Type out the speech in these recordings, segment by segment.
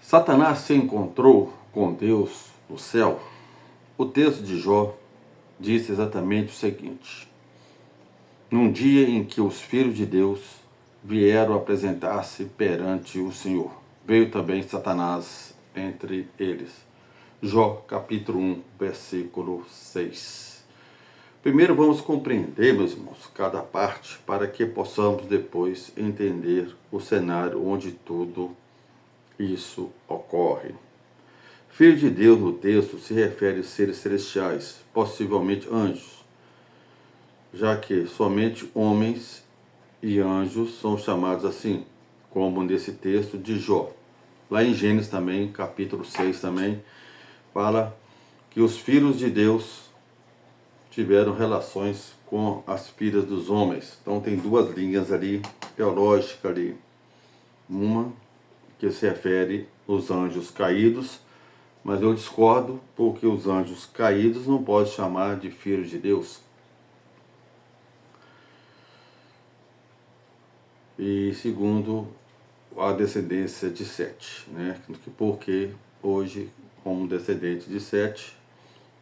Satanás se encontrou com Deus no céu. O texto de Jó diz exatamente o seguinte: num dia em que os filhos de Deus vieram apresentar-se perante o Senhor, veio também Satanás entre eles. Jó, capítulo 1, versículo 6. Primeiro vamos compreender, meus irmãos, cada parte, para que possamos depois entender o cenário onde tudo isso ocorre. Filho de Deus no texto se refere a seres celestiais, possivelmente anjos, já que somente homens e anjos são chamados assim, como nesse texto de Jó. Lá em Gênesis também, capítulo 6 também, fala que os filhos de Deus tiveram relações com as filhas dos homens. Então tem duas linhas ali, teológicas ali. Uma que se refere aos anjos caídos, mas eu discordo porque os anjos caídos não pode chamar de filhos de Deus. E segundo, a descendência de Sete, né? Porque hoje, como descendente de Sete,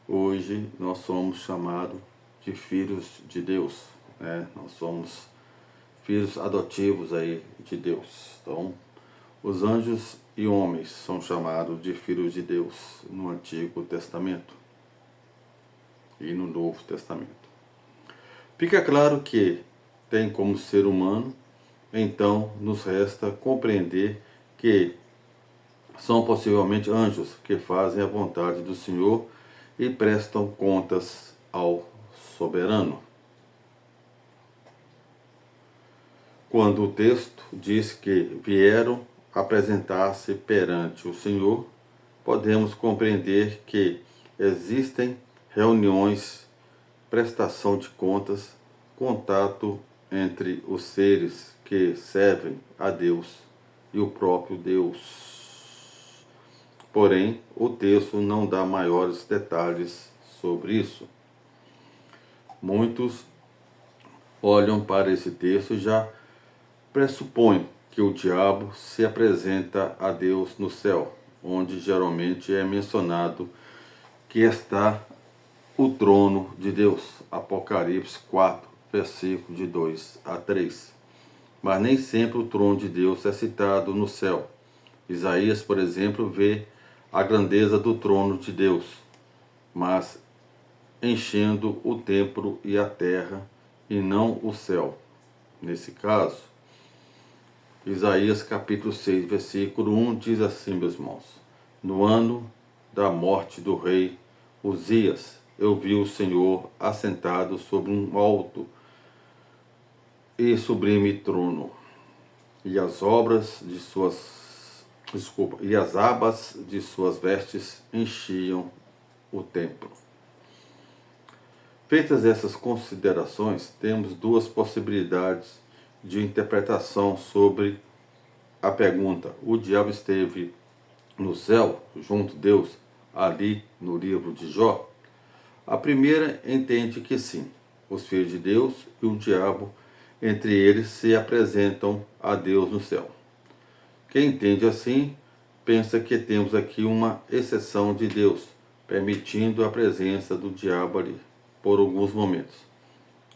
hoje nós somos chamados de filhos de Deus, né? Nós somos filhos adotivos aí de Deus. Então, os anjos e homens são chamados de filhos de Deus no Antigo Testamento e no Novo Testamento. Fica claro que tem como ser humano, então nos resta compreender que são possivelmente anjos que fazem a vontade do Senhor e prestam contas ao soberano. Quando o texto diz que vieram apresentar-se perante o Senhor, podemos compreender que existem reuniões, prestação de contas, contato entre os seres que servem a Deus e o próprio Deus. Porém, o texto não dá maiores detalhes sobre isso. Muitos olham para esse texto e já pressupõem que o diabo se apresenta a Deus no céu, onde geralmente é mencionado que está o trono de Deus. Apocalipse 4, versículo de 2 a 3. Mas nem sempre o trono de Deus é citado no céu. Isaías, por exemplo, vê a grandeza do trono de Deus, mas enchendo o templo e a terra, e não o céu. Nesse caso, Isaías capítulo 6, versículo 1 diz assim, meus irmãos: no ano da morte do rei Uzias, eu vi o Senhor assentado sobre um alto e sublime trono, e as abas de suas vestes enchiam o templo. Feitas essas considerações, temos duas possibilidades de interpretação sobre a pergunta: o diabo esteve no céu, junto a Deus, ali no livro de Jó? A primeira entende que sim, os filhos de Deus e o diabo, entre eles, se apresentam a Deus no céu. Quem entende assim, pensa que temos aqui uma exceção de Deus, permitindo a presença do diabo ali, por alguns momentos,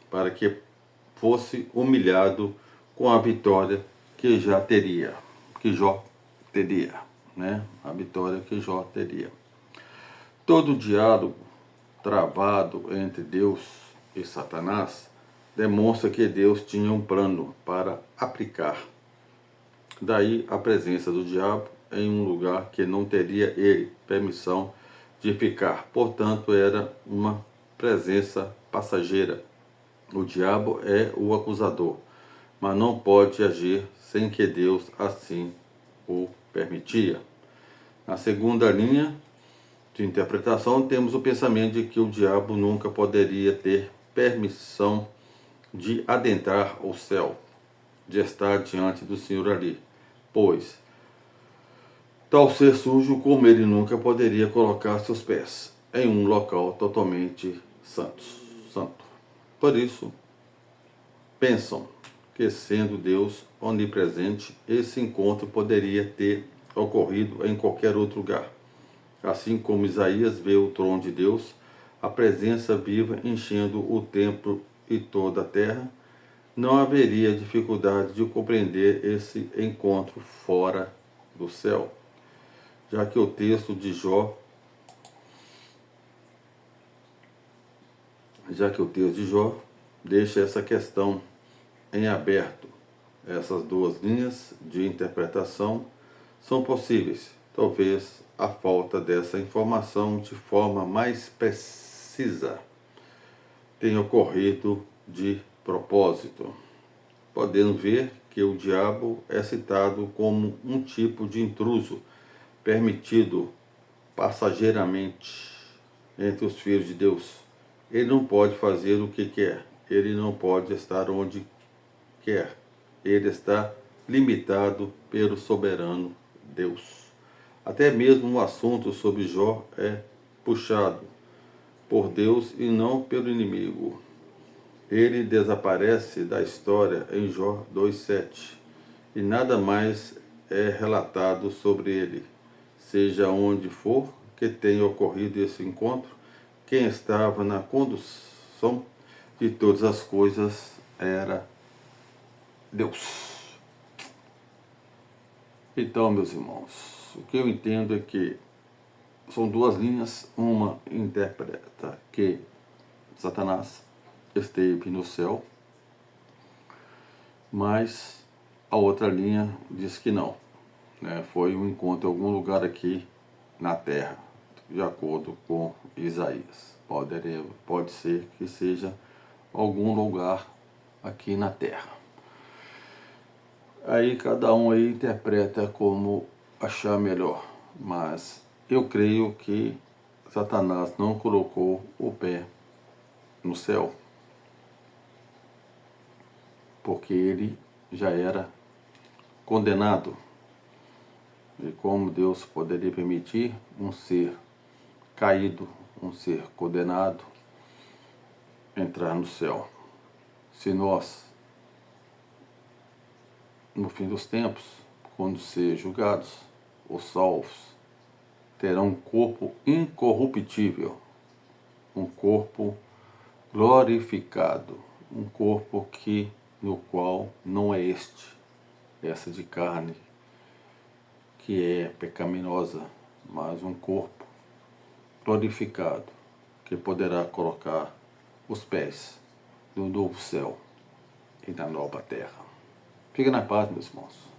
para que fosse humilhado com a vitória que Jó teria, né? A vitória que Jó teria. Todo diálogo travado entre Deus e Satanás demonstra que Deus tinha um plano para aplicar. Daí a presença do diabo em um lugar que não teria ele permissão de ficar. Portanto, era uma presença passageira. O diabo é o acusador, mas não pode agir sem que Deus assim o permitia. Na segunda linha de interpretação, temos o pensamento de que o diabo nunca poderia ter permissão de adentrar o céu, de estar diante do Senhor ali, pois tal ser sujo como ele nunca poderia colocar seus pés em um local totalmente santo. Por isso, pensam que, sendo Deus onipresente, esse encontro poderia ter ocorrido em qualquer outro lugar. Assim como Isaías vê o trono de Deus, a presença viva enchendo o templo e toda a terra, não haveria dificuldade de compreender esse encontro fora do céu, já que o texto de Jó, deixa essa questão em aberto. Essas duas linhas de interpretação são possíveis. Talvez a falta dessa informação de forma mais precisa tenha ocorrido de propósito. Podemos ver que o diabo é citado como um tipo de intruso permitido passageiramente entre os filhos de Deus. Ele não pode fazer o que quer, ele não pode estar onde quer, ele está limitado pelo soberano Deus. Até mesmo o assunto sobre Jó é puxado por Deus e não pelo inimigo. Ele desaparece da história em Jó 2,7 e nada mais é relatado sobre ele. Seja onde for que tenha ocorrido esse encontro, quem estava na condução de todas as coisas era Deus. Então, meus irmãos, o que eu entendo é que são duas linhas. Uma interpreta que Satanás esteve no céu, mas a outra linha diz que não, né? Foi um encontro em algum lugar aqui na terra, de acordo com Isaías. Pode ser que seja algum lugar aqui na terra. Aí cada um aí interpreta como achar melhor, mas eu creio que Satanás não colocou o pé no céu, porque ele já era condenado. E como Deus poderia permitir um ser caído, um ser condenado, entrar no céu? Se nós, no fim dos tempos, quando ser julgados, os salvos terão um corpo incorruptível, um corpo glorificado, um corpo no qual não é essa de carne, que é pecaminosa, mas um corpo glorificado, que poderá colocar os pés no novo céu e na nova terra. Fica na paz, meus irmãos.